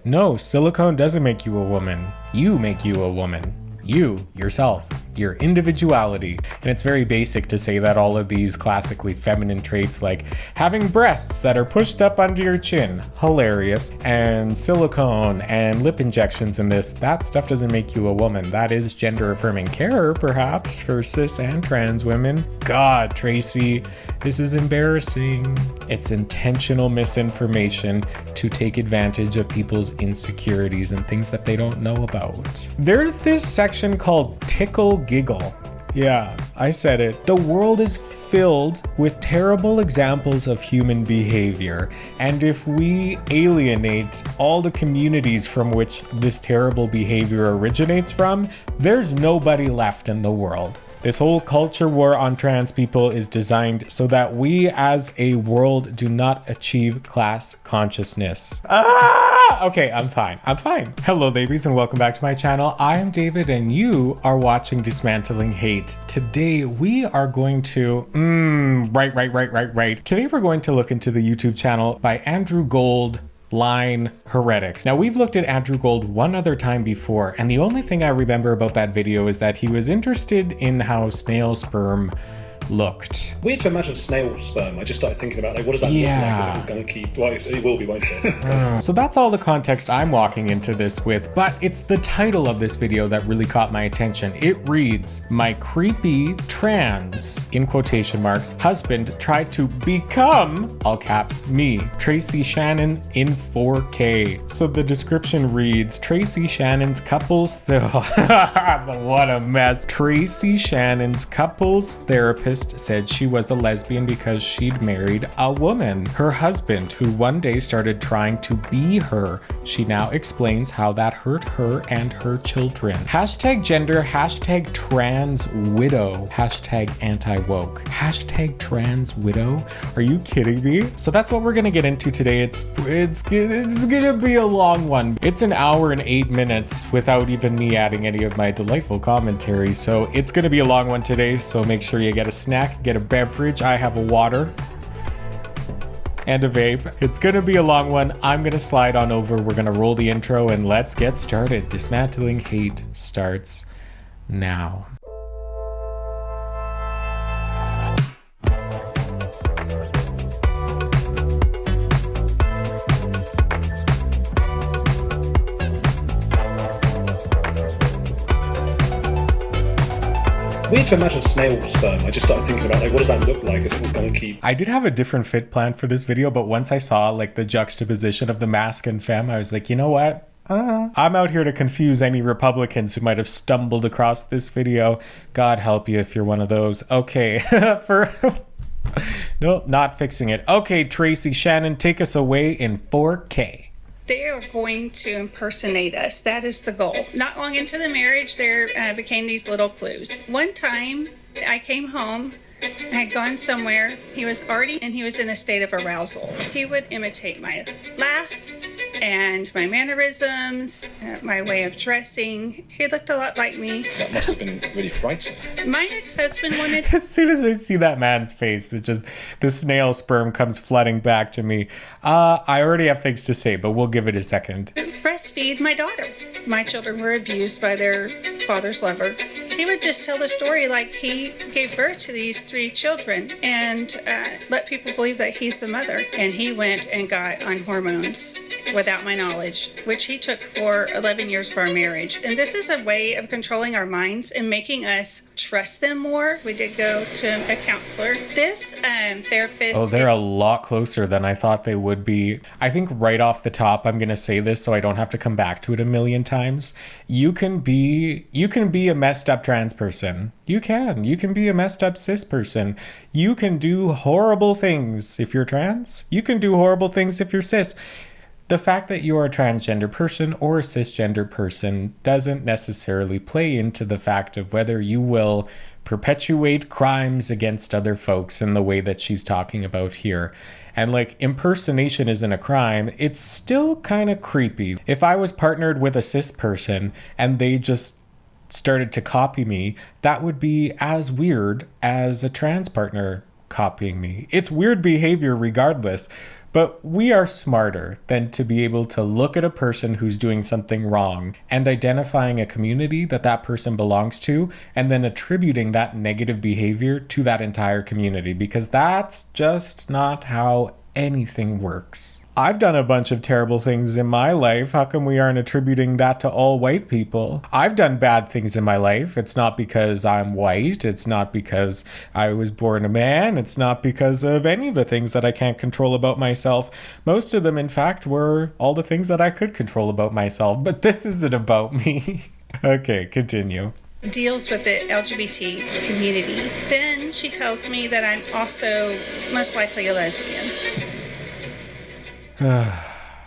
No, silicone doesn't make you a woman. You make you a woman. You, yourself, your individuality. And it's very basic to say that all of these classically feminine traits like having breasts that are pushed up under your chin, hilarious, and silicone and lip injections and that stuff doesn't make you a woman. That is gender affirming care, perhaps, for cis and trans women. God, Tracy, this is embarrassing. It's intentional misinformation to take advantage of people's insecurities and things that they don't know about. There's this section called Tickle Giggle. Yeah, I said it. The world is filled with terrible examples of human behavior, and if we alienate all the communities from which this terrible behavior originates from, there's nobody left in the world. This whole culture war on trans people is designed so that we as a world do not achieve class consciousness. Okay, I'm fine. Hello, ladies, and welcome back to my channel. I am David, and you are watching Dismantling Hate. Today, we are going to... Right. Today, we're going to look into the YouTube channel by Andrew Gold, Line Heretics. Now, we've looked at Andrew Gold one other time before, and the only thing I remember about that video is that he was interested in how snail sperm looked. Weird to imagine snail sperm. I just started thinking about, like, what does that look like? Is it gunky? Well, it will be, won't it? So that's all the context I'm walking into this with, but it's the title of this video that really caught my attention. It reads, "My creepy trans, in quotation marks, husband tried to become," all caps, "me, Tracy Shannon in 4K. So the description reads, Tracy Shannon's couples, what a mess. Tracy Shannon's couples therapist said she was a lesbian because she'd married a woman, her husband, who one day started trying to be her. She now explains how that hurt her and her children. Hashtag gender, hashtag trans widow, hashtag anti-woke, hashtag trans widow. Are you kidding me? So that's what we're gonna get into today. It's gonna be a long one. It's an hour and 8 minutes without even me adding any of my delightful commentary. So it's gonna be a long one today. So make sure you get a snack, get a beverage. I have a water and a vape. It's gonna be a long one. I'm gonna slide on over. We're gonna roll the intro and let's get started. Dismantling Hate starts now. Weird to imagine snail sperm. I just started thinking about, like, what does that look like? Is it all gunky? I did have a different fit plan for this video, but once I saw like the juxtaposition of the mask and femme, I was like, you know what? I'm out here to confuse any Republicans who might have stumbled across this video. God help you if you're one of those. Okay, nope, not fixing it. Okay, Tracy Shannon, take us away in 4K. They are going to impersonate us. That is the goal. Not long into the marriage, there became these little clues. One time, I came home, I had gone somewhere. He was in a state of arousal. He would imitate my laugh and my mannerisms, my way of dressing. He looked a lot like me. That must have been really frightening. My ex-husband wanted... As soon as I see that man's face, the snail sperm comes flooding back to me. I already have things to say, but we'll give it a second. Breastfeed my daughter. My children were abused by their father's lover. He would just tell the story like he gave birth to these 3 children and let people believe that he's the mother. And he went and got on hormones without my knowledge, which he took for 11 years of our marriage. And this is a way of controlling our minds and making us trust them more. We did go to a counselor. This therapist... Oh, they're a lot closer than I thought they would be. I think right off the top, I'm going to say this so I don't have to come back to it a million times. You can be a messed up trans person. You can be a messed up cis person. You can do horrible things if you're trans. You can do horrible things if you're cis. The fact that you're a transgender person or a cisgender person doesn't necessarily play into the fact of whether you will perpetuate crimes against other folks in the way that she's talking about here. And like, impersonation isn't a crime. It's still kind of creepy. If I was partnered with a cis person and they just started to copy me, that would be as weird as a trans partner copying me. It's weird behavior regardless. But we are smarter than to be able to look at a person who's doing something wrong and identifying a community that that person belongs to and then attributing that negative behavior to that entire community, because that's just not how anything works. I've done a bunch of terrible things in my life. How come we aren't attributing that to all white people? I've done bad things in my life. It's not because I'm white. It's not because I was born a man. It's not because of any of the things that I can't control about myself. Most of them, in fact, were all the things that I could control about myself. But this isn't about me. Okay, continue. Deals with the LGBT community. Then she tells me that I'm also most likely a lesbian.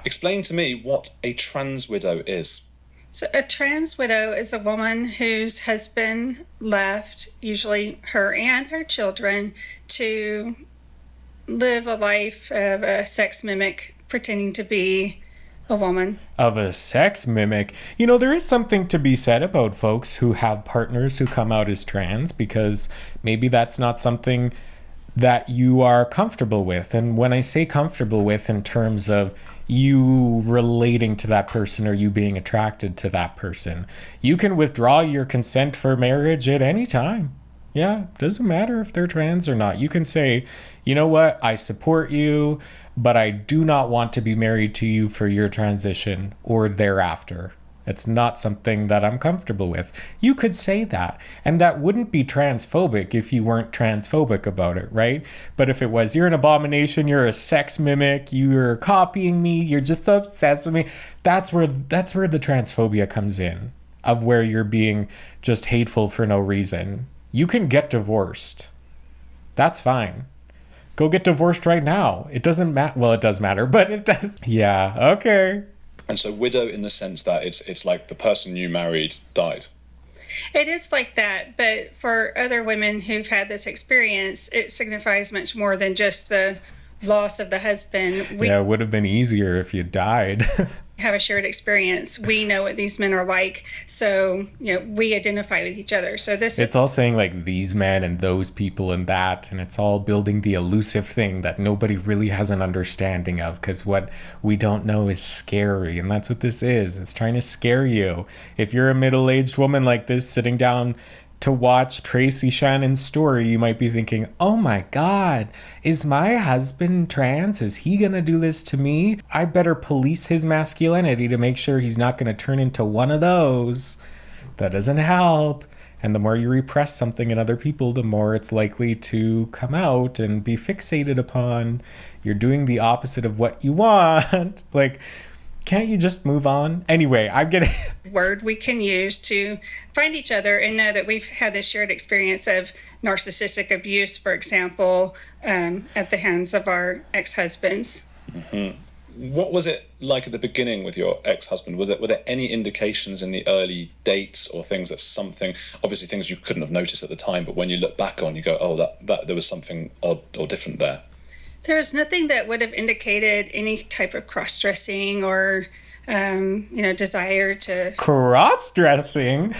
Explain to me what a trans widow is. So a trans widow is a woman whose husband left, usually her and her children, to live a life of a sex mimic, pretending to be a woman. Of a sex mimic. You know, there is something to be said about folks who have partners who come out as trans, because maybe that's not something that you are comfortable with. And when I say comfortable with, in terms of you relating to that person or you being attracted to that person, you can withdraw your consent for marriage at any time. Yeah, doesn't matter if they're trans or not. You can say, you know what, I support you, but I do not want to be married to you for your transition or thereafter. It's not something that I'm comfortable with. You could say that, and that wouldn't be transphobic if you weren't transphobic about it, right? But if it was, you're an abomination, you're a sex mimic, you're copying me, you're just obsessed with me, that's where the transphobia comes in, of where you're being just hateful for no reason. You can get divorced. That's fine. Go get divorced right now. It doesn't matter. Well, it does matter, but it does. Yeah, okay. And so widow in the sense that it's like the person you married died. It is like that, but for other women who've had this experience, it signifies much more than just the loss of the husband. Yeah, it would have been easier if you died. Have a shared experience. We know what these men are like, so we identify with each other. So it's all saying like these men and those people and that, and it's all building the elusive thing that nobody really has an understanding of, because what we don't know is scary, and that's what this is. It's trying to scare you. If you're a middle-aged woman like this sitting down to watch Tracy Shannon's story, you might be thinking, oh my God, is my husband trans? Is he gonna do this to me? I better police his masculinity to make sure he's not gonna turn into one of those. That doesn't help. And the more you repress something in other people, the more it's likely to come out and be fixated upon. You're doing the opposite of what you want. Like, can't you just move on? Anyway, I'm getting... word we can use to find each other and know that we've had this shared experience of narcissistic abuse, for example, at the hands of our ex-husbands. Mm-hmm. What was it like at the beginning with your ex-husband? Were there any indications in the early dates or things that something, obviously things you couldn't have noticed at the time, but when you look back on, you go, oh, that there was something odd or different there? There's nothing that would have indicated any type of cross-dressing or, desire to... Cross-dressing?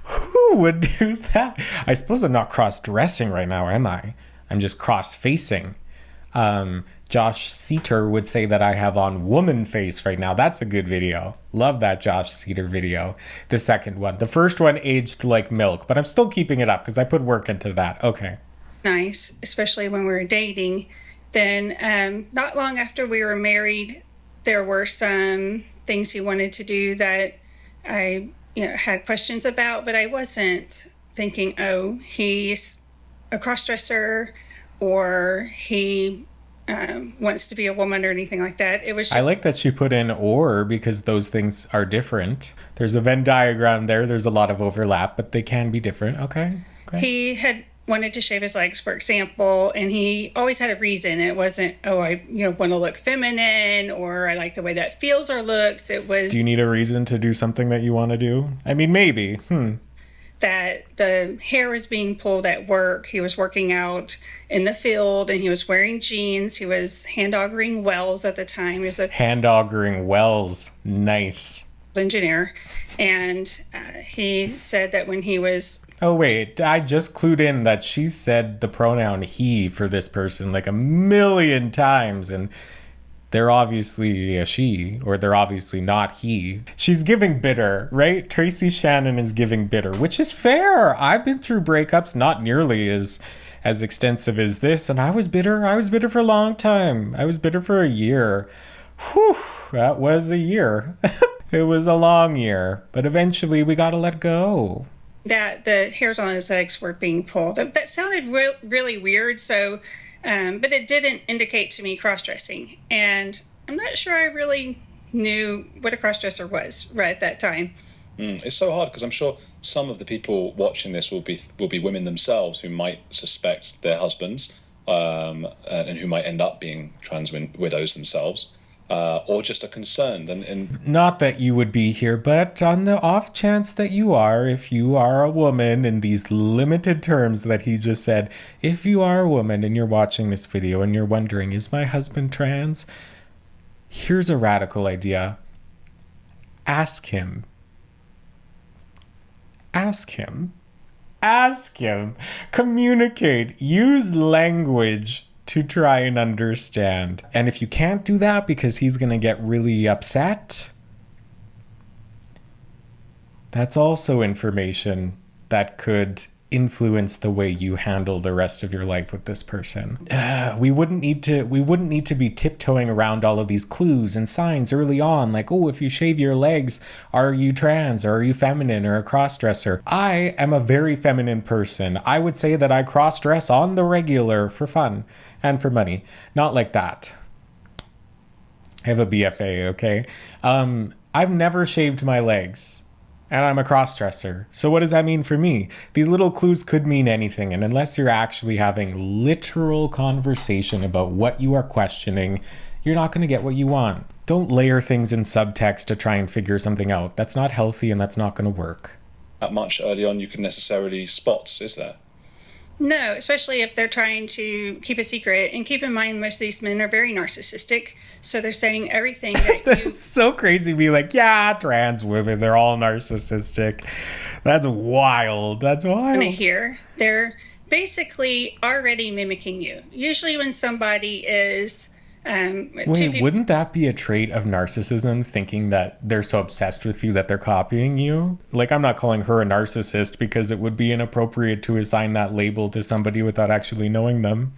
Who would do that? I suppose I'm not cross-dressing right now, am I? I'm just cross-facing. Josh Seater would say that I have on woman face right now. That's a good video. Love that Josh Seater video. The second one. The first one aged like milk, but I'm still keeping it up because I put work into that. Okay. Nice, especially when we were dating. Then not long after we were married, there were some things he wanted to do that I had questions about, but I wasn't thinking, oh, he's a cross-dresser or he wants to be a woman or anything like that. It was. I like that she put in or, because those things are different. There's a Venn diagram there. There's a lot of overlap, but they can be different. Okay. He had wanted to shave his legs, for example, and he always had a reason. It wasn't, oh, I want to look feminine or I like the way that feels or looks. It was... Do you need a reason to do something that you want to do? I mean, maybe. That the hair was being pulled at work. He was working out in the field and he was wearing jeans. He was hand-augering wells at the time. He was hand-augering wells. Nice. engineer, and he said that when he was... Oh, wait, I just clued in that she said the pronoun he for this person like a million times, and they're obviously a she, or they're obviously not he. She's giving bitter, right? Tracy Shannon is giving bitter, which is fair. I've been through breakups not nearly as extensive as this, and I was bitter. I was bitter for a long time. I was bitter for a year. Whew, that was a year. It was a long year, but eventually we got to let go. That the hairs on his legs were being pulled. That sounded really weird, so, but it didn't indicate to me cross-dressing. And I'm not sure I really knew what a cross-dresser was right at that time. It's so hard because I'm sure some of the people watching this will be women themselves who might suspect their husbands and who might end up being trans widows themselves. Or just are concerned. And not that you would be here, but on the off chance that you are, if you are a woman in these limited terms that he just said, if you are a woman and you're watching this video and you're wondering, is my husband trans? Here's a radical idea. Ask him. Ask him. Ask him. Communicate. Use language to try and understand. And if you can't do that because he's going to get really upset, that's also information that could influence the way you handle the rest of your life with this person. We wouldn't need to be tiptoeing around all of these clues and signs early on, like, oh, if you shave your legs, are you trans, or are you feminine, or a cross-dresser? I am a very feminine person. I would say that I cross-dress on the regular for fun and for money. Not like that. I have a BFA, okay? I've never shaved my legs. And I'm a cross-dresser. So what does that mean for me? These little clues could mean anything. And unless you're actually having literal conversation about what you are questioning, you're not going to get what you want. Don't layer things in subtext to try and figure something out. That's not healthy and that's not going to work. Not much early on you can necessarily spot, is there? No, especially if they're trying to keep a secret. And keep in mind, most of these men are very narcissistic. So they're saying everything that you... It's so crazy to be like, yeah, trans women, they're all narcissistic. That's wild. That's wild. Here, they're basically already mimicking you. Usually when somebody is... Wait, wouldn't that be a trait of narcissism, thinking that they're so obsessed with you that they're copying you? Like, I'm not calling her a narcissist because it would be inappropriate to assign that label to somebody without actually knowing them.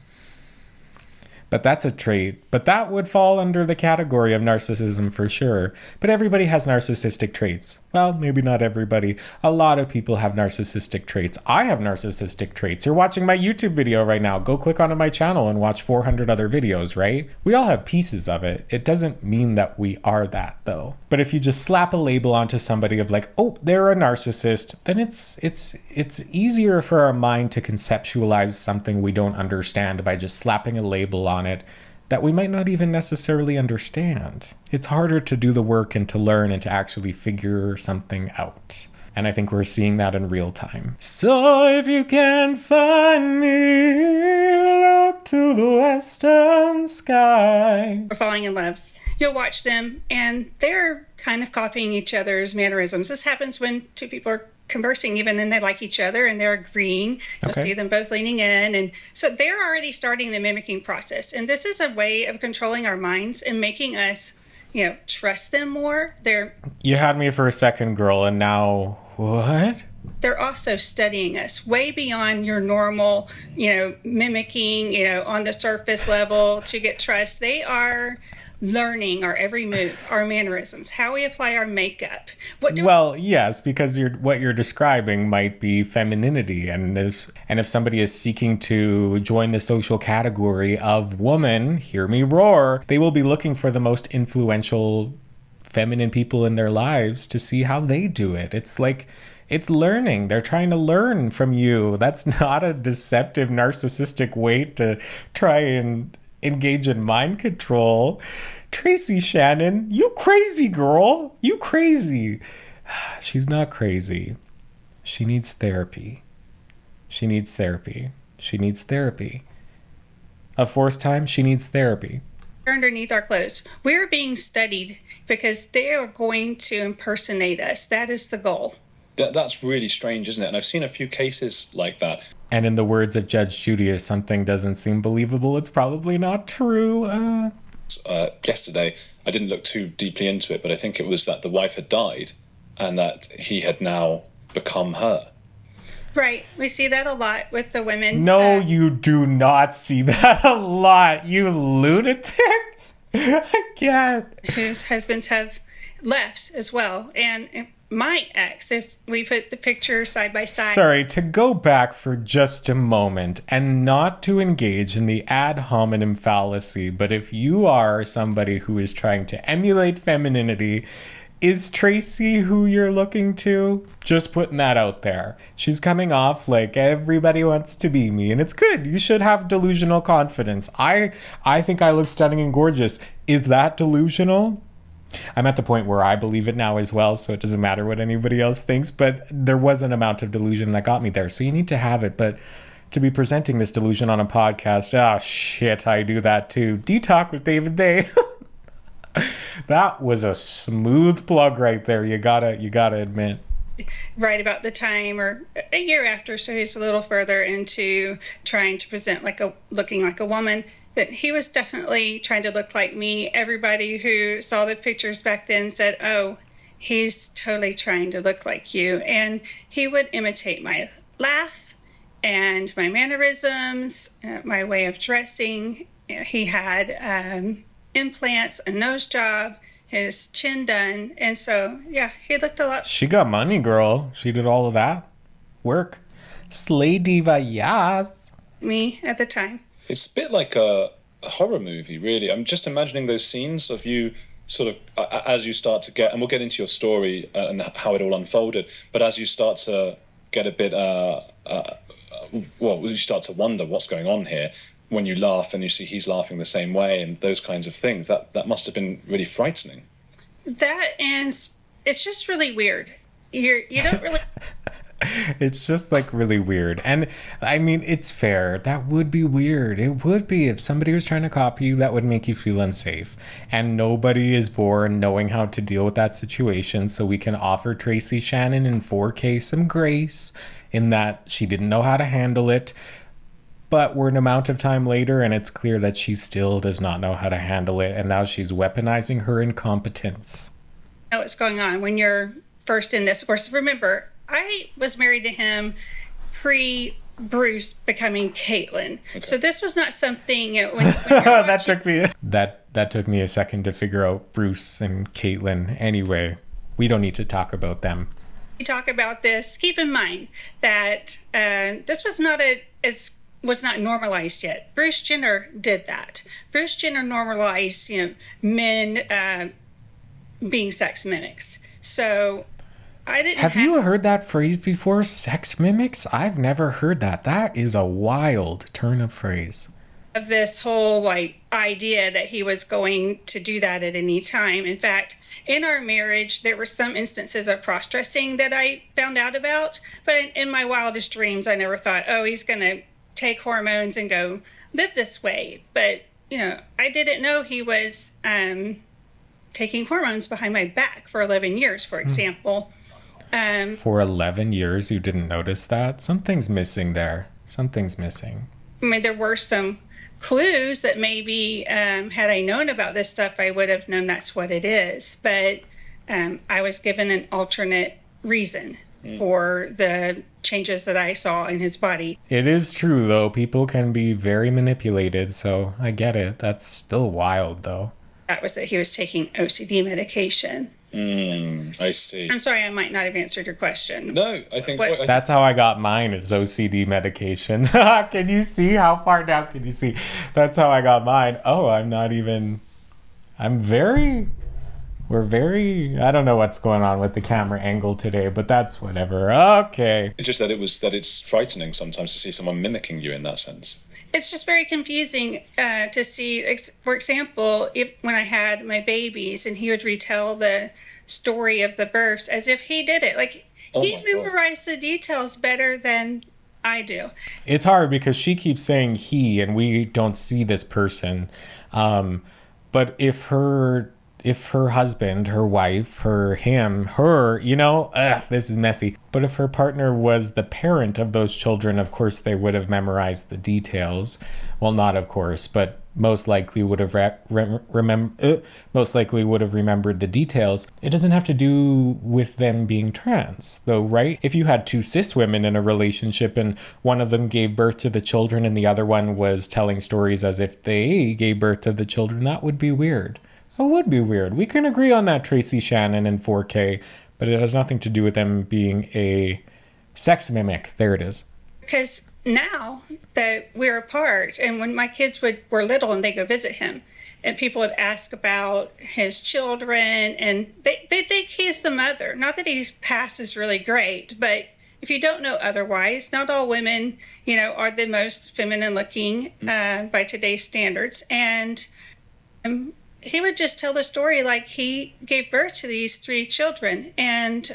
But that's a trait. But that would fall under the category of narcissism for sure. But everybody has narcissistic traits. Well, maybe not everybody. A lot of people have narcissistic traits. I have narcissistic traits. You're watching my YouTube video right now. Go click onto my channel and watch 400 other videos, right? We all have pieces of it. It doesn't mean that we are that, though. But if you just slap a label onto somebody of like, oh, they're a narcissist, then it's easier for our mind to conceptualize something we don't understand by just slapping a label on it that we might not even necessarily understand. It's harder to do the work and to learn and to actually figure something out. And I think we're seeing that in real time. So if you can find me, look to the western sky. We're falling in love. You'll watch them and they're kind of copying each other's mannerisms. This happens when two people are conversing, even then they like each other and they're agreeing. You'll see them both leaning in. And so they're already starting the mimicking process. And this is a way of controlling our minds and making us, trust them more. You had me for a second, girl, and now what? They're also studying us way beyond your normal, mimicking, on the surface level to get trust. They are learning our every move, our mannerisms, how we apply our makeup. Well, yes, because what you're describing might be femininity, and if somebody is seeking to join the social category of woman, hear me roar, they will be looking for the most influential feminine people in their lives to see how they do it. It's like, it's learning. They're trying to learn from you. That's not a deceptive, narcissistic way to try and engage in mind control. Tracy Shannon, you crazy girl. You crazy. She's not crazy. She needs therapy. She needs therapy. She needs therapy. A fourth time, she needs therapy. underneath our clothes. We're being studied because they are going to impersonate us. That is the goal. That's really strange, isn't it? And I've seen a few cases like that. And in the words of Judge Judy, if something doesn't seem believable, it's probably not true. Yesterday, I didn't look too deeply into it, but I think it was that the wife had died and that he had now become her. Right. We see that a lot with the women. No, you do not see that a lot, you lunatic. I can't. Whose husbands have left as well. And my ex, if we put the picture side by side. Sorry, to go back for just a moment and not to engage in the ad hominem fallacy, but if you are somebody who is trying to emulate femininity, is Tracy who you're looking to? Just putting that out there. She's coming off like everybody wants to be me, and it's good. You should have delusional confidence. I think I look stunning and gorgeous. Is that delusional? I'm at the point where I believe it now as well, so it doesn't matter what anybody else thinks, but there was an amount of delusion that got me there, so you need to have it. But to be presenting this delusion on a podcast, oh shit, I do that too. D-Talk with David Day. That was a smooth plug right there. You gotta admit. Right about the time or a year after, so he's a little further into trying to present looking like a woman, that he was definitely trying to look like me. Everybody who saw the pictures back then said, oh, he's totally trying to look like you. And he would imitate my laugh and my mannerisms, my way of dressing. He had implants, a nose job, his chin done, and so yeah, he looked a lot. She got money, girl. She did all of that work. Slay diva, yes. Me at the time. It's a bit like a horror movie, really. I'm just imagining those scenes of you sort of as you start to get, and we'll get into your story and how it all unfolded, but as you start to get a bit you start to wonder what's going on here. When you laugh and you see he's laughing the same way and those kinds of things, that must have been really frightening. That, and it's just really weird. You don't really... It's just like really weird. And I mean, it's fair. That would be weird. It would be. If somebody was trying to copy you, that would make you feel unsafe. And nobody is born knowing how to deal with that situation. So we can offer Tracy Shannon in 4K some grace in that she didn't know how to handle it. But we're an amount of time later, and it's clear that she still does not know how to handle it, and now she's weaponizing her incompetence. Know what's going on when you're first in this. Of course, remember, I was married to him pre-Bruce becoming Caitlyn. Okay. So this was not something when that took me a second to figure out Bruce and Caitlyn. Anyway, we don't need to talk about them. We talk about this. Keep in mind that this was not normalized yet. Bruce Jenner did that. Bruce Jenner normalized, men being sex mimics. So I didn't have you heard that phrase before? Sex mimics? I've never heard that. That is a wild turn of phrase. Of this whole idea that he was going to do that at any time. In fact, in our marriage, there were some instances of cross-dressing that I found out about, but in my wildest dreams, I never thought, oh, he's going to take hormones and go live this way. But I didn't know he was taking hormones behind my back for 11 years, for example. For 11 years, you didn't notice that? Something's missing there. Something's missing. I mean, there were some clues that maybe had I known about this stuff, I would have known that's what it is. But I was given an alternate reason for the changes that I saw in his body. It is true, though. People can be very manipulated, so I get it. That's still wild, though. That was that he was taking OCD medication. I see. I'm sorry, I might not have answered your question. No, I think... That's how I got mine, is OCD medication. Can you see? How far down can you see? That's how I got mine. Oh, we're very... I don't know what's going on with the camera angle today, but that's whatever. Okay. It's just that it's frightening sometimes to see someone mimicking you in that sense. It's just very confusing to see, for example, when I had my babies and he would retell the story of the births as if he did it. He memorized the details better than I do. It's hard because she keeps saying he and we don't see this person. But if her husband, her wife, her, this is messy. But if her partner was the parent of those children, of course, they would have memorized the details. Well, not of course, but most likely would have remembered the details. It doesn't have to do with them being trans, though, right? If you had two cis women in a relationship and one of them gave birth to the children and the other one was telling stories as if they gave birth to the children, that would be weird. It would be weird. We can agree on that, Tracy Shannon and 4K, but it has nothing to do with them being a sex mimic. There it is. Because now that we're apart, and when my kids were little and they go visit him, and people would ask about his children, and they think he's the mother. Not that his past is really great, but if you don't know otherwise, not all women, are the most feminine looking by today's standards. And he would just tell the story like he gave birth to these three children and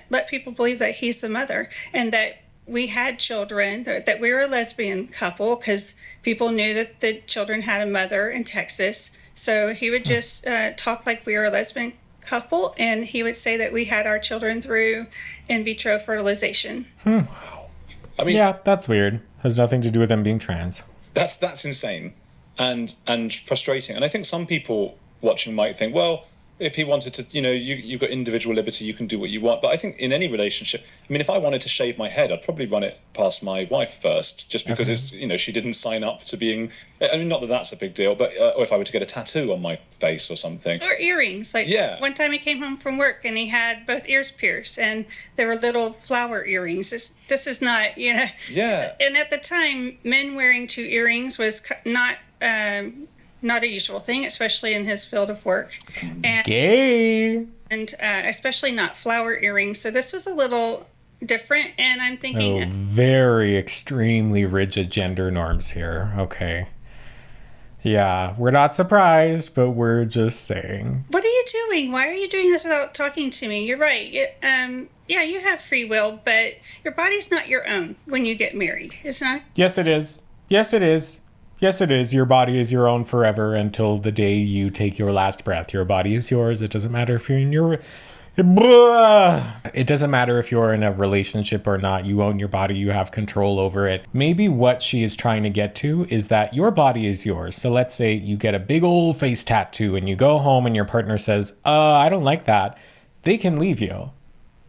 let people believe that he's the mother and that we had children, that we were a lesbian couple because people knew that the children had a mother in Texas. So he would just talk like we were a lesbian couple, and he would say that we had our children through in vitro fertilization. Wow. I mean, yeah, that's weird. Has nothing to do with them being trans. That's insane and frustrating. And I think some people watching might think, well, if he wanted to, you've got individual liberty, you can do what you want. But I think in any relationship, if I wanted to shave my head, I'd probably run it past my wife first, just because it's, she didn't sign up to being, not that that's a big deal, but or if I were to get a tattoo on my face or something. Or earrings. One time he came home from work and he had both ears pierced and there were little flower earrings. This is not, Yeah. And at the time, men wearing two earrings was not a usual thing, especially in his field of work. And, Gay. And especially not flower earrings. So this was a little different. And I'm thinking... very extremely rigid gender norms here. Okay. Yeah, we're not surprised, but we're just saying. What are you doing? Why are you doing this without talking to me? You're right. Yeah, you have free will, but your body's not your own when you get married. It's not? Yes, it is. Yes, it is. Yes, it is. Your body is your own forever until the day you take your last breath. Your body is yours. It doesn't matter if you're in It doesn't matter if you're in a relationship or not. You own your body. You have control over it. Maybe what she is trying to get to is that your body is yours. So let's say you get a big old face tattoo and you go home and your partner says, I don't like that. They can leave you.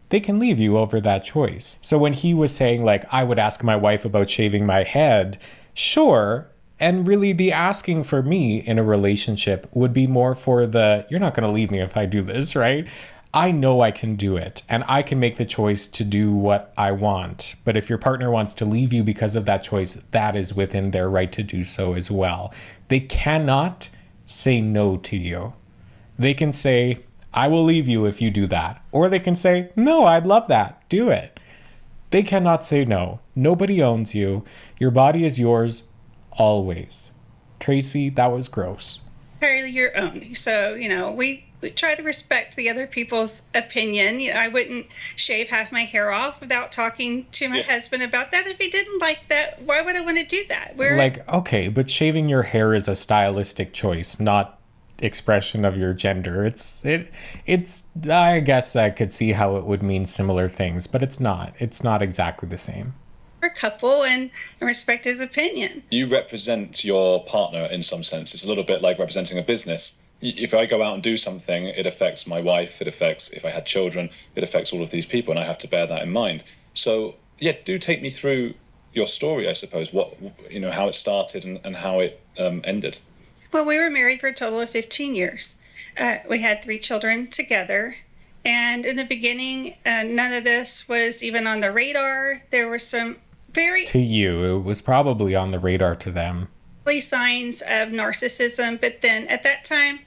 They can leave you over that choice. So when he was saying, I would ask my wife about shaving my head, sure. And really the asking for me in a relationship would be more for you're not going to leave me if I do this, right? I know I can do it and I can make the choice to do what I want. But if your partner wants to leave you because of that choice, that is within their right to do so as well. They cannot say no to you. They can say, I will leave you if you do that. Or they can say, no, I'd love that. Do it. They cannot say no. Nobody owns you. Your body is yours. Always. Tracy, that was gross. Entirely your own. So, we try to respect the other people's opinion. I wouldn't shave half my hair off without talking to my husband about that. If he didn't like that, why would I want to do that? Okay, but shaving your hair is a stylistic choice, not expression of your gender. It's I guess I could see how it would mean similar things, but it's not exactly the same. A couple and respect his opinion. You represent your partner in some sense. It's a little bit like representing a business. If I go out and do something, it affects my wife, it affects, if I had children, it affects all of these people, and I have to bear that in mind. So, do take me through your story, I suppose, how it started and how it ended. Well, we were married for a total of 15 years. We had 3 children together. And in the beginning, none of this was even on the radar. There were some to you, it was probably on the radar to them. Signs of narcissism, but then at that time,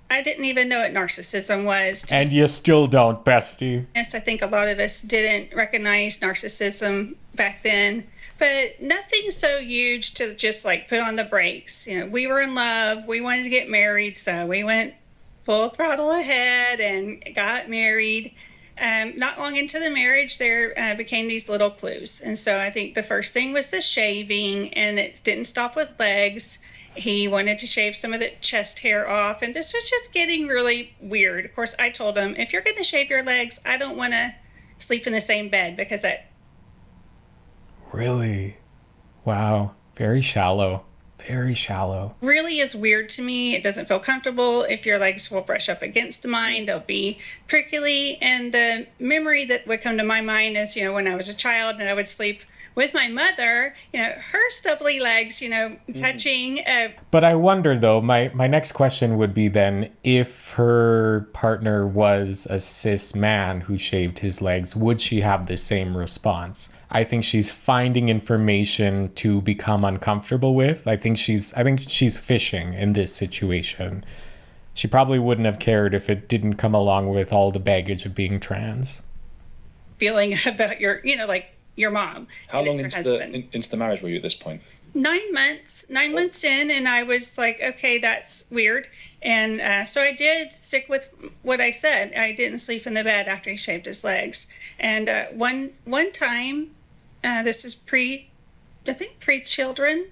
I didn't even know what narcissism was. And you still don't, bestie. Yes, I think a lot of us didn't recognize narcissism back then, but nothing so huge to just put on the brakes. We were in love, we wanted to get married, so we went full throttle ahead and got married. Not long into the marriage, there became these little clues. And so I think the first thing was the shaving, and it didn't stop with legs. He wanted to shave some of the chest hair off, and this was just getting really weird. Of course, I told him, if you're going to shave your legs, I don't want to sleep in the same bed because I... Really? Wow. Very shallow. Very shallow. Really is weird to me. It doesn't feel comfortable. If your legs will brush up against mine, they'll be prickly. And the memory that would come to my mind is, when I was a child and I would sleep with my mother, her stubbly legs, touching. But I wonder, though, my next question would be then, if her partner was a cis man who shaved his legs, would she have the same response? I think she's finding information to become uncomfortable with. I think she's fishing in this situation. She probably wouldn't have cared if it didn't come along with all the baggage of being trans. Feeling about your mom. How long into the marriage were you at this point? 9 months. 9 months in, and I was like, okay, that's weird. And so I did stick with what I said. I didn't sleep in the bed after he shaved his legs. And one time, this is pre-children.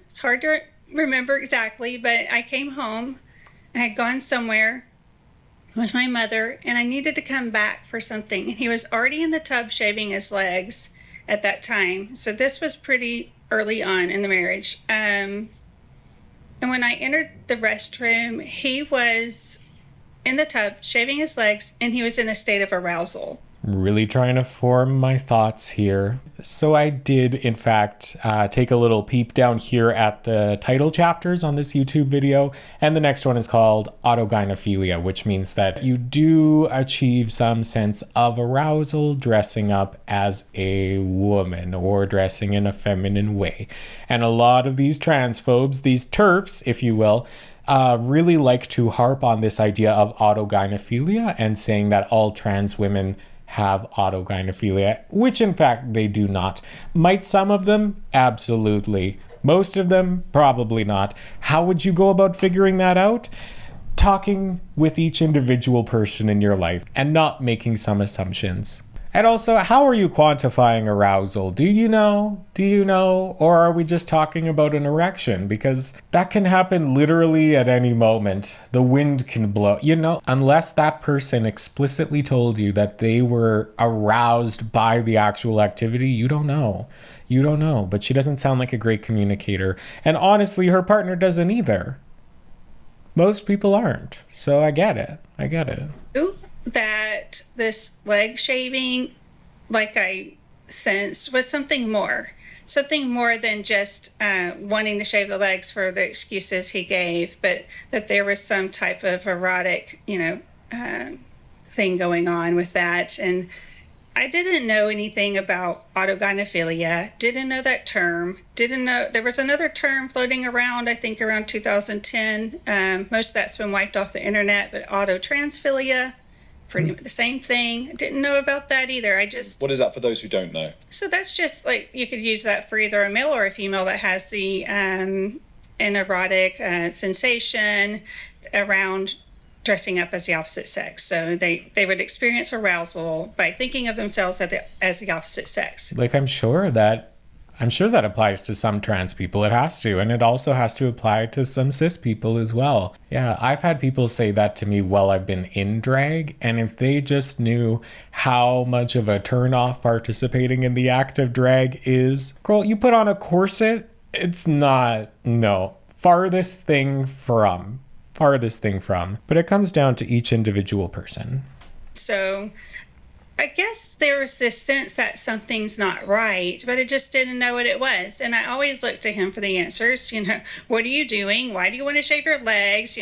It's hard to remember exactly, but I came home. I had gone somewhere with my mother, and I needed to come back for something. And he was already in the tub shaving his legs at that time. So this was pretty early on in the marriage. And when I entered the restroom, he was in the tub shaving his legs, and he was in a state of arousal. Really trying to form my thoughts here. So I did, in fact, take a little peep down here at the title chapters on this YouTube video. And the next one is called autogynephilia, which means that you do achieve some sense of arousal dressing up as a woman or dressing in a feminine way. And a lot of these transphobes, these TERFs, if you will, really like to harp on this idea of autogynephilia and saying that all trans women have autogynephilia, which in fact they do not. Might some of them? Absolutely. Most of them? Probably not. How would you go about figuring that out? Talking with each individual person in your life and not making some assumptions. And also, how are you quantifying arousal? Do you know? Or are we just talking about an erection? Because that can happen literally at any moment. The wind can blow, unless that person explicitly told you that they were aroused by the actual activity, you don't know. But she doesn't sound like a great communicator. And honestly, her partner doesn't either. Most people aren't. So I get it. Ooh. That this leg shaving, like I sensed, was something more than just wanting to shave the legs for the excuses he gave, but that there was some type of erotic, thing going on with that. And I didn't know anything about autogynephilia, didn't know that term, didn't know there was another term floating around, I think around 2010. Most of that's been wiped off the internet, but autotransphilia. Pretty much the same thing. Didn't know about that either. What is that for those who don't know? So that's just like, you could use that for either a male or a female that has the an erotic sensation around dressing up as the opposite sex. So they would experience arousal by thinking of themselves as the opposite sex. Like, I'm sure that applies to some trans people. It has to. And it also has to apply to some cis people as well. Yeah, I've had people say that to me while I've been in drag. And if they just knew how much of a turnoff participating in the act of drag is. Girl, you put on a corset, it's not, no. Farthest thing from. But it comes down to each individual person. So I guess there was this sense that something's not right, but I just didn't know what it was. And I always looked to him for the answers. What are you doing? Why do you want to shave your legs?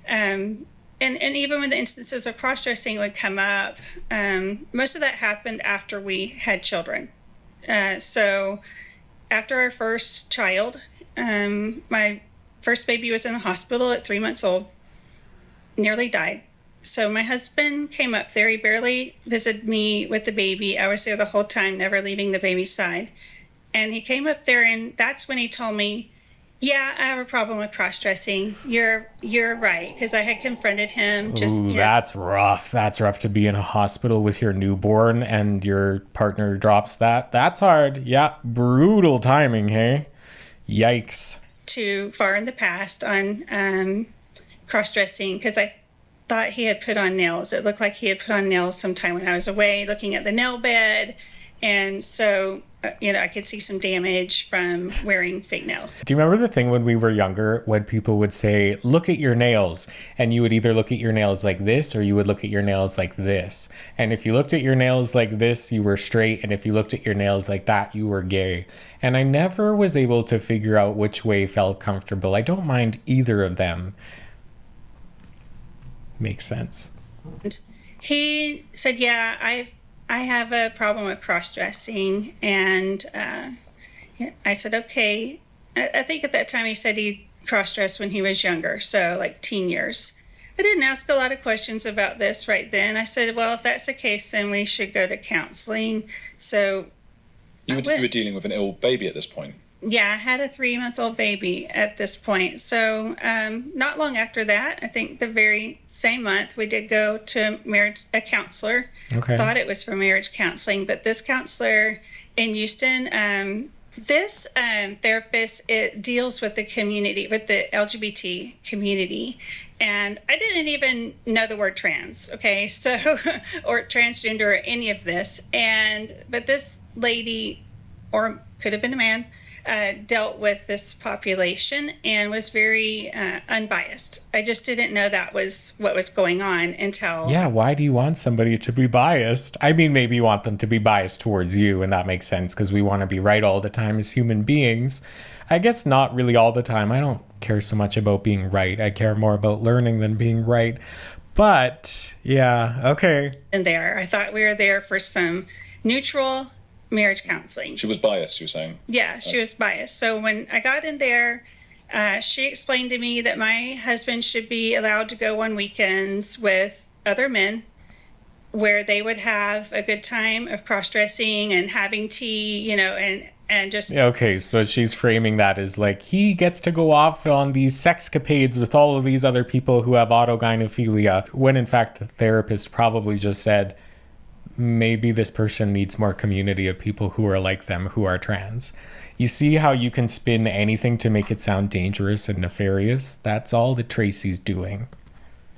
And even when the instances of cross-dressing would come up, most of that happened after we had children. So after our first child, my first baby was in the hospital at 3 months old, nearly died. So my husband came up there. He barely visited me with the baby. I was there the whole time, never leaving the baby's side. And he came up there, and that's when he told me, yeah, I have a problem with cross-dressing. You're right, because I had confronted him. That's rough. That's rough to be in a hospital with your newborn and your partner drops that. That's hard. Yeah, brutal timing, hey? Yikes. too far in the past on cross-dressing, because I thought he had put on nails. It looked like he had put on nails sometime when I was away looking at the nail bed. And so, I could see some damage from wearing fake nails. Do you remember the thing when we were younger when people would say, look at your nails? And you would either look at your nails like this or you would look at your nails like this. And if you looked at your nails like this, you were straight. And if you looked at your nails like that, you were gay. And I never was able to figure out which way felt comfortable. I don't mind either of them. Makes sense. He said, yeah, I have a problem with cross-dressing. And I said, okay. I think at that time he said he cross-dressed when he was younger, so like teen years. I didn't ask a lot of questions about this right then. I said, well, if that's the case, then we should go to counseling. So you were dealing with an ill baby at this point. Yeah, I had a 3-month-old baby at this point. So not long after that, I think the very same month, we did go to a counselor. Okay. Thought it was for marriage counseling, but this counselor in Houston, this therapist, it deals with the community, with the LGBT community. And I didn't even know the word trans, okay? So, or transgender or any of this. But this lady, or could have been a man, dealt with this population and was very unbiased. I just didn't know that was what was going on until... Yeah, why do you want somebody to be biased? I mean, maybe you want them to be biased towards you, and that makes sense because we want to be right all the time as human beings. I guess not really all the time. I don't care so much about being right. I care more about learning than being right. But, yeah, okay. And there, I thought we were there for some neutral marriage counseling. She was biased, you were saying? Yeah, she was biased. So when I got in there, she explained to me that my husband should be allowed to go on weekends with other men where they would have a good time of cross-dressing and having tea, and just... Okay, so she's framing that as like, he gets to go off on these sexcapades with all of these other people who have autogynephilia, when in fact the therapist probably just said, maybe this person needs more community of people who are like them, who are trans. You see how you can spin anything to make it sound dangerous and nefarious? That's all that Tracy's doing.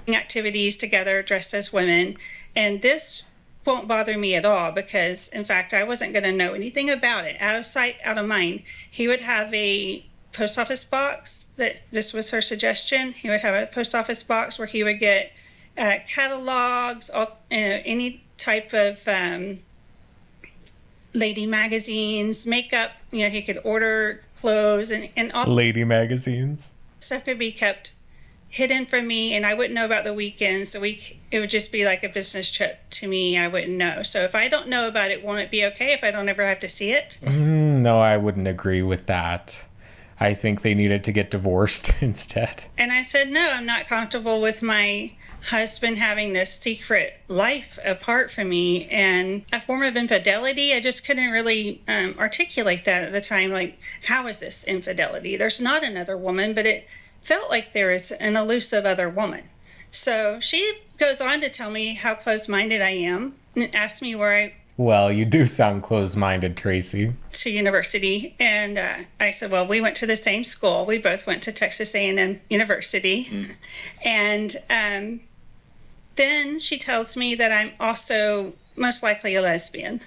Activities together dressed as women. And this won't bother me at all because, in fact, I wasn't going to know anything about it. Out of sight, out of mind. He would have a post office box that this was her suggestion. He would have a post office box where he would get catalogs, any type of lady magazines, makeup, he could order clothes and all lady magazines. Stuff could be kept hidden from me and I wouldn't know about the weekends. It would just be like a business trip to me. I wouldn't know. So if I don't know about it, won't it be okay if I don't ever have to see it? No, I wouldn't agree with that. I think they needed to get divorced instead. And I said, no, I'm not comfortable with my husband having this secret life apart from me and a form of infidelity. I just couldn't really articulate that at the time. Like, how is this infidelity? There's not another woman, but it felt like there is an elusive other woman. So she goes on to tell me how closed-minded I am and asked me where Well, you do sound closed-minded, Tracy. To university. And I said, well, we went to the same school. We both went to Texas A&M University. And then she tells me that I'm also most likely a lesbian.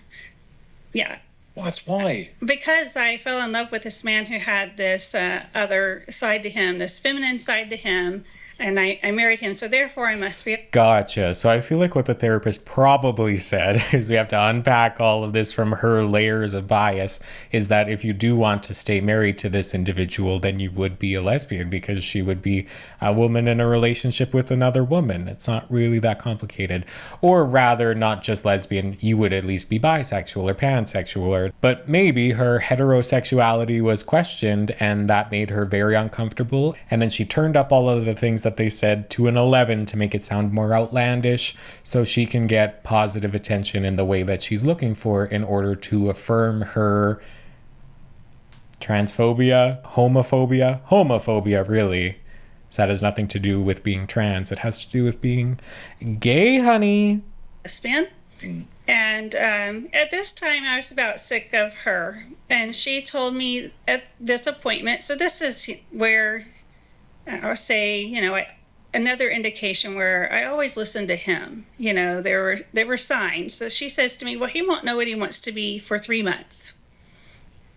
Yeah. What? Why? Because I fell in love with this man who had this other side to him, this feminine side to him. And I married him, so therefore I must be... Gotcha. So I feel like what the therapist probably said is we have to unpack all of this from her layers of bias, is that if you do want to stay married to this individual, then you would be a lesbian because she would be a woman in a relationship with another woman. It's not really that complicated. Or rather, not just lesbian, you would at least be bisexual or pansexual. But maybe her heterosexuality was questioned and that made her very uncomfortable. And then she turned up all of the things that they said to an 11 to make it sound more outlandish so she can get positive attention in the way that she's looking for in order to affirm her homophobia really. So that has nothing to do with being trans. It has to do with being gay, honey. Lesbian. And at this time, I was about sick of her. And she told me at this appointment, so this is where I'll say, another indication where I always listen to him. There were signs. So she says to me, well, he won't know what he wants to be for 3 months.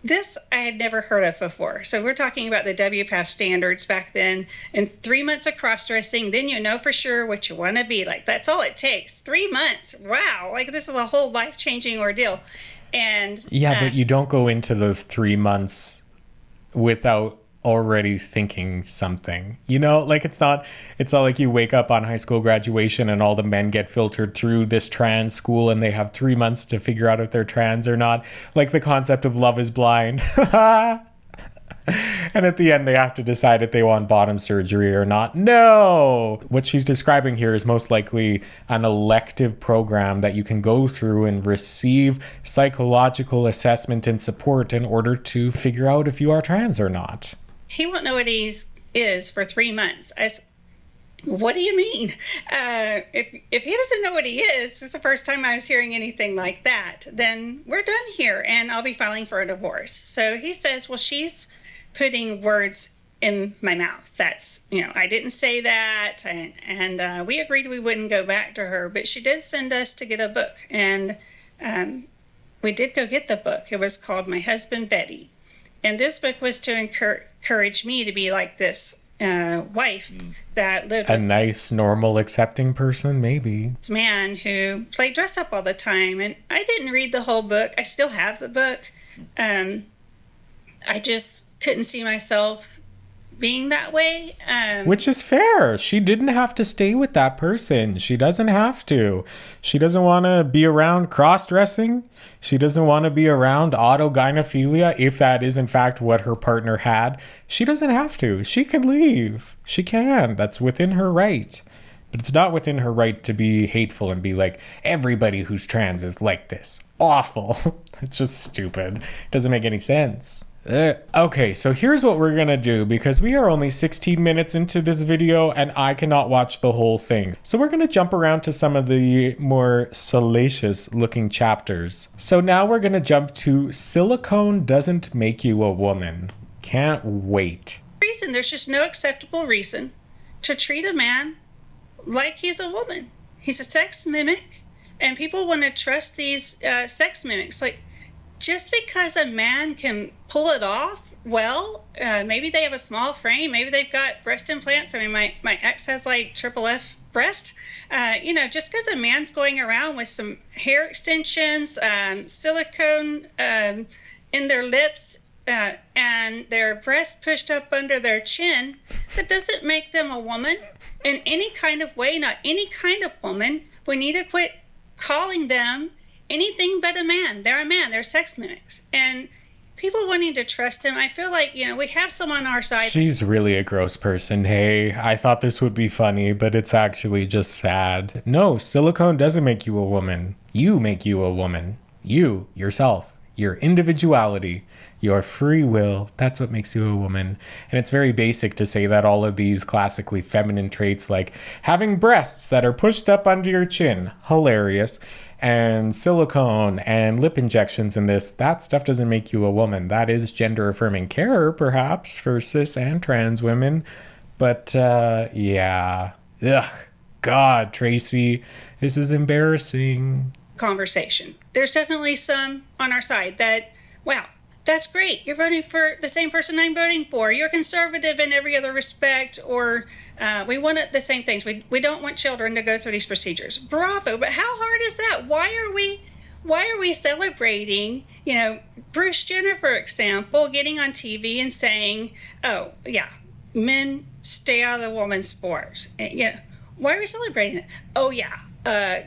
This I had never heard of before. So we're talking about the WPATH standards back then. And 3 months of cross-dressing, then you know for sure what you want to be. Like, that's all it takes. 3 months. Wow. Like, this is a whole life-changing ordeal. And yeah, but you don't go into those 3 months without already thinking something, like it's not like you wake up on high school graduation and all the men get filtered through this trans school and they have 3 months to figure out if they're trans or not, like the concept of Love is Blind. And at the end they have to decide if they want bottom surgery or not. No, what she's describing here is most likely an elective program that you can go through and receive psychological assessment and support in order to figure out if you are trans or not. He won't know what he is for 3 months. I said, what do you mean? If he doesn't know what he is, it's the first time I was hearing anything like that, then we're done here and I'll be filing for a divorce. So he says, well, she's putting words in my mouth. That's, I didn't say that. And we agreed we wouldn't go back to her, but she did send us to get a book. And we did go get the book. It was called My Husband, Betty. And this book was to encourage me to be like this wife that lived a nice, normal, accepting person, maybe. This man who played dress up all the time. And I didn't read the whole book. I still have the book. I just couldn't see myself being that way. Which is fair. She didn't have to stay with that person. She doesn't have to. She doesn't want to be around cross-dressing. She doesn't want to be around autogynephilia, if that is in fact what her partner had. She doesn't have to. She can leave. She can. That's within her right. But it's not within her right to be hateful and be like, everybody who's trans is like this. Awful. It's just stupid. It doesn't make any sense. Okay, so here's what we're gonna do, because we are only 16 minutes into this video and I cannot watch the whole thing. So we're gonna jump around to some of the more salacious looking chapters. So now we're gonna jump to Silicone Doesn't Make You a Woman. Can't wait. There's just no acceptable reason to treat a man like he's a woman. He's a sex mimic, and people want to trust these sex mimics. Like, just because a man can pull it off, maybe they have a small frame, maybe they've got breast implants. I mean, my ex has like triple F breast. Just because a man's going around with some hair extensions, silicone in their lips, and their breasts pushed up under their chin, that doesn't make them a woman in any kind of way, not any kind of woman. We need to quit calling them anything but a man. They're a man. They're sex mimics. And people wanting to trust him, I feel like, we have some on our side. She's really a gross person. Hey, I thought this would be funny, but it's actually just sad. No, silicone doesn't make you a woman. You make you a woman. You, yourself, your individuality, your free will, that's what makes you a woman. And it's very basic to say that all of these classically feminine traits, like having breasts that are pushed up under your chin, hilarious, and silicone and lip injections and that stuff doesn't make you a woman. That is gender affirming care, perhaps, for cis and trans women. But yeah. Ugh. God, Tracy, this is embarrassing. Conversation. There's definitely some on our side that, wow, that's great. You're voting for the same person I'm voting for. You're conservative in every other respect, or we want the same things. We don't want children to go through these procedures. Bravo. But how hard is that? Why are we celebrating, Bruce Jenner, for example, getting on TV and saying, oh, yeah, men stay out of the woman's sports. Why are we celebrating that? Oh, yeah,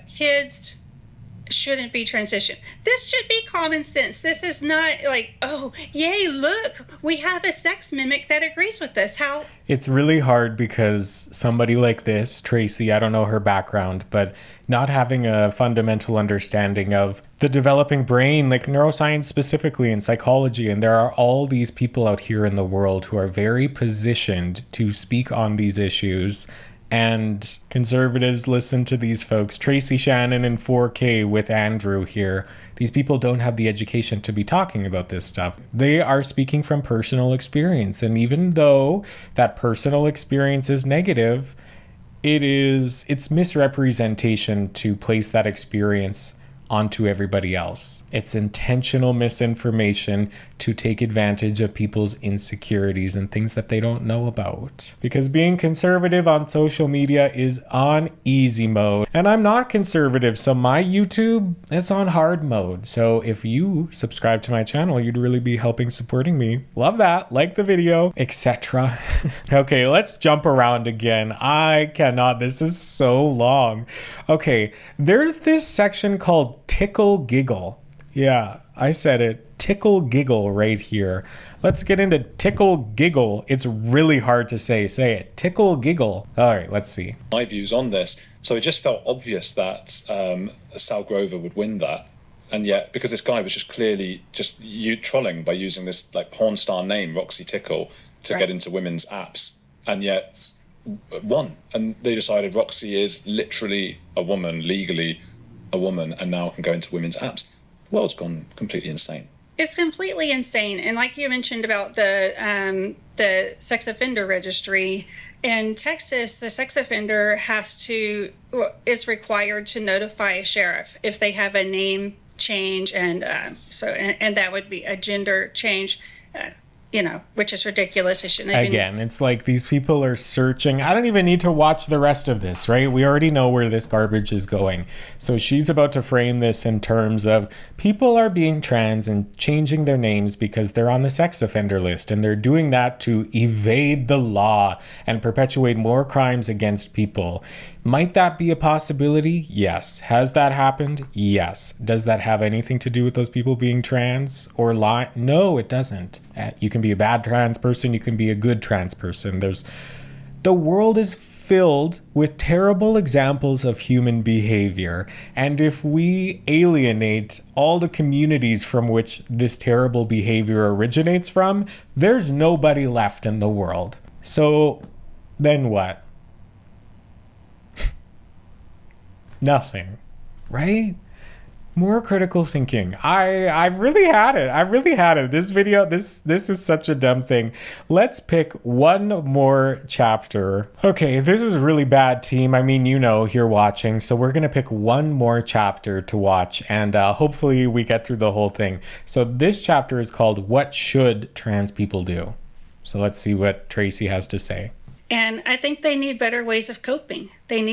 kids shouldn't be transitioned. This should be common sense. This is not like, oh, yay, look, we have a sex mimic that agrees with us. How? It's really hard because somebody like this, Tracy, I don't know her background, but not having a fundamental understanding of the developing brain, like neuroscience specifically and psychology. And there are all these people out here in the world who are very positioned to speak on these issues. And conservatives listen to these folks. Tracy Shannon in 4K with Andrew here. These people don't have the education to be talking about this stuff. They are speaking from personal experience. And even though that personal experience is negative, it's misrepresentation to place that experience onto everybody else. It's intentional misinformation to take advantage of people's insecurities and things that they don't know about. Because being conservative on social media is on easy mode. And I'm not conservative, so my YouTube is on hard mode. So if you subscribe to my channel, you'd really be helping supporting me. Love that. Like the video, etc. Okay, let's jump around again. I cannot. This is so long. Okay, there's this section called Tickle Giggle. Yeah, I said it. Tickle Giggle right here. Let's get into Tickle Giggle. It's really hard to say. Say it. Tickle Giggle. All right, let's see. My views on this. So it just felt obvious that Sal Grover would win that. And yet, because this guy was just clearly just trolling by using this like porn star name, Roxy Tickle, to get into women's apps. And yet won. And they decided Roxy is literally a woman, legally a woman, and now can go into women's apps. The world's gone completely insane. It's completely insane. And like you mentioned about the sex offender registry, in Texas, the sex offender is required to notify a sheriff if they have a name change, and that would be a gender change. Which is ridiculous. It shouldn't have been. Again, it's like these people are searching. I don't even need to watch the rest of this, right? We already know where this garbage is going. So she's about to frame this in terms of people are being trans and changing their names because they're on the sex offender list. And they're doing that to evade the law and perpetuate more crimes against people. Might that be a possibility? Yes. Has that happened? Yes. Does that have anything to do with those people being trans or lie? No, it doesn't. You can be a bad trans person. You can be a good trans person. The world is filled with terrible examples of human behavior. And if we alienate all the communities from which this terrible behavior originates from, there's nobody left in the world. So then what? Nothing, right? More critical thinking. I've really had it. This video, this is such a dumb thing. Let's pick one more chapter. Okay, this is really bad, team. I mean, you're watching. So we're going to pick one more chapter to watch, and hopefully we get through the whole thing. So this chapter is called What Should Trans People Do? So let's see what Tracy has to say. And I think they need better ways of coping. And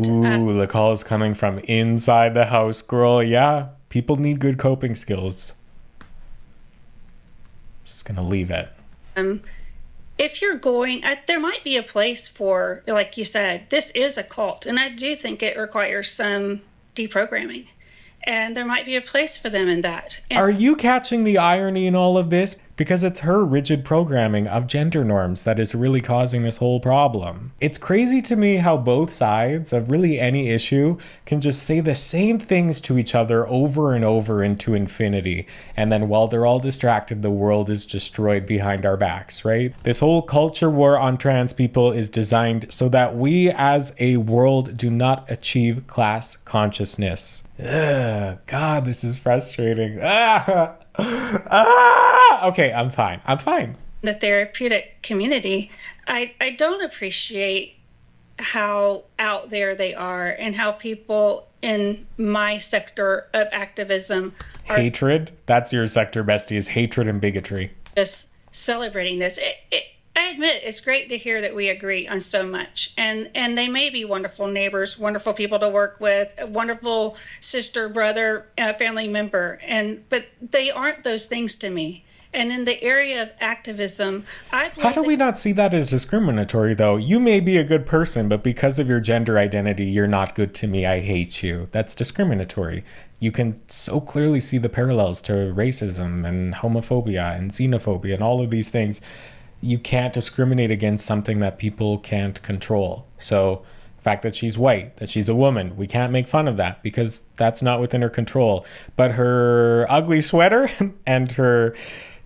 ooh, the call is coming from inside the house, girl. Yeah, people need good coping skills. Just gonna leave it. If you're going, there might be a place for, like you said, this is a cult, and I do think it requires some deprogramming. And there might be a place for them in that. And are you catching the irony in all of this? Because it's her rigid programming of gender norms that is really causing this whole problem. It's crazy to me how both sides of really any issue can just say the same things to each other over and over into infinity. And then while they're all distracted, the world is destroyed behind our backs, right? This whole culture war on trans people is designed so that we as a world do not achieve class consciousness. Ugh, God, this is frustrating. Okay, I'm fine. The therapeutic community, I don't appreciate how out there they are and how people in my sector of activism are hatred. That's your sector, bestie, is hatred and bigotry. Just celebrating this. I admit it's great to hear that we agree on so much, and they may be wonderful neighbors, wonderful people to work with, a wonderful sister, brother, family member, but they aren't those things to me. And in the area of activism, I believe. How do we not see that as discriminatory, though? You may be a good person, but because of your gender identity, you're not good to me. I hate you. That's discriminatory. You can so clearly see the parallels to racism and homophobia and xenophobia and all of these things. You can't discriminate against something that people can't control. So the fact that she's white, that she's a woman, we can't make fun of that because that's not within her control. But her ugly sweater and her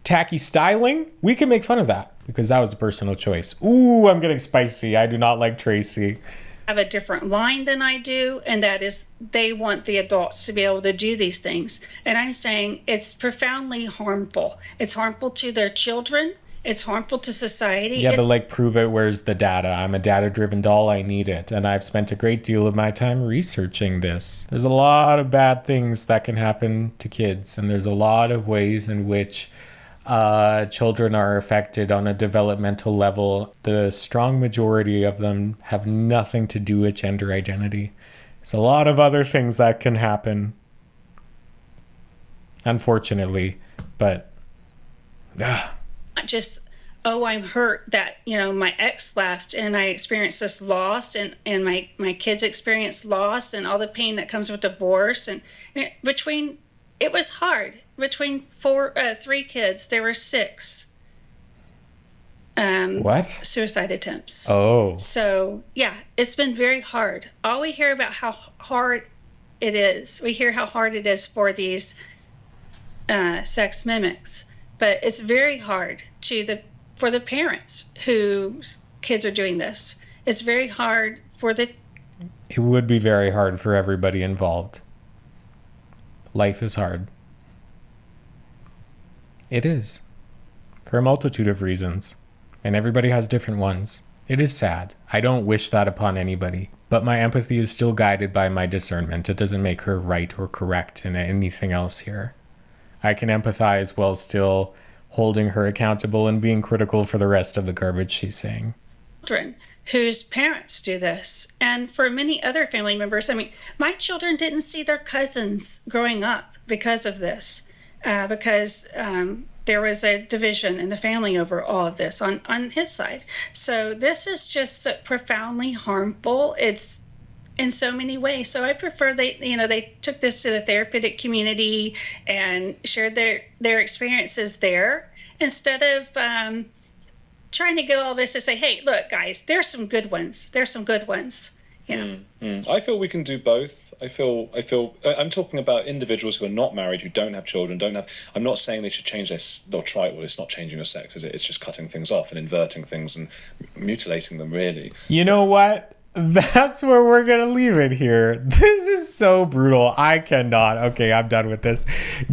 tacky styling, we can make fun of that. because that was a personal choice. Ooh, I'm getting spicy. I do not like Tracy. Have a different line than I do, and that is they want the adults to be able to do these things. And I'm saying it's profoundly harmful. It's harmful to their children. It's harmful to society. Yeah, but like, prove it. Where's the data? I'm a data-driven doll. I need it. And I've spent a great deal of my time researching this. There's a lot of bad things that can happen to kids, and there's a lot of ways in which children are affected on a developmental level. The strong majority of them have nothing to do with gender identity. There's a lot of other things that can happen, unfortunately, but not just, oh, I'm hurt that, my ex left and I experienced this loss, and my kids experienced loss and all the pain that comes with divorce. And it was hard. Between 3 kids, there were 6 suicide attempts. Oh. So, yeah, it's been very hard. All we hear about how hard it is. We hear how hard it is for these sex mimics. But it's very hard for the parents whose kids are doing this. It's very hard It would be very hard for everybody involved. Life is hard. It is. For a multitude of reasons. And everybody has different ones. It is sad. I don't wish that upon anybody. But my empathy is still guided by my discernment. It doesn't make her right or correct in anything else here. I can empathize while still holding her accountable and being critical for the rest of the garbage she's saying. Children whose parents do this. And for many other family members, my children didn't see their cousins growing up because of this. Because there was a division in the family over all of this on his side. So this is just profoundly harmful. It's in so many ways. So I prefer they took this to the therapeutic community and shared their experiences there, instead of trying to get all this to say, hey, look, guys, there's some good ones. There's some good ones. Yeah. I feel we can do both. I'm talking about individuals who are not married, who don't have children, I'm not saying they should change their, or try, well, it's not changing your sex, is it? It's just cutting things off and inverting things and mutilating them, really. You know what? That's where we're going to leave it here. This is so brutal. I cannot. Okay, I'm done with this.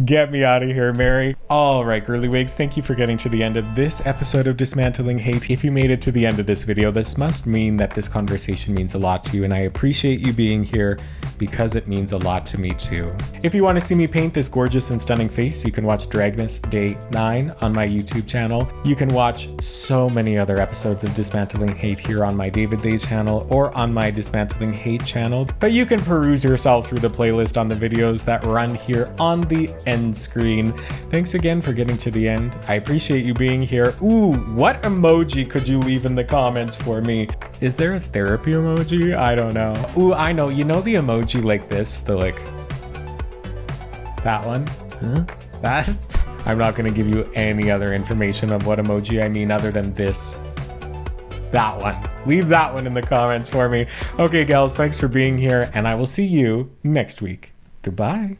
Get me out of here, Mary. All right, girly wigs, thank you for getting to the end of this episode of Dismantling Hate. If you made it to the end of this video, this must mean that this conversation means a lot to you, and I appreciate you being here because it means a lot to me too. If you want to see me paint this gorgeous and stunning face, you can watch Dragmas Day 9 on my YouTube channel. You can watch so many other episodes of Dismantling Hate here on my David Day channel or on my Dismantling Hate channel, but you can peruse yourself through the playlist on the videos that run here on the end screen. Thanks again for getting to the end. I appreciate you being here. Ooh, what emoji could you leave in the comments for me? Is there a therapy emoji? I don't know. Ooh, I know. You know the emoji like this? The like... that one? Huh? That? I'm not going to give you any other information of what emoji I mean other than this. That one. Leave that one in the comments for me. Okay, gals, thanks for being here, and I will see you next week. Goodbye.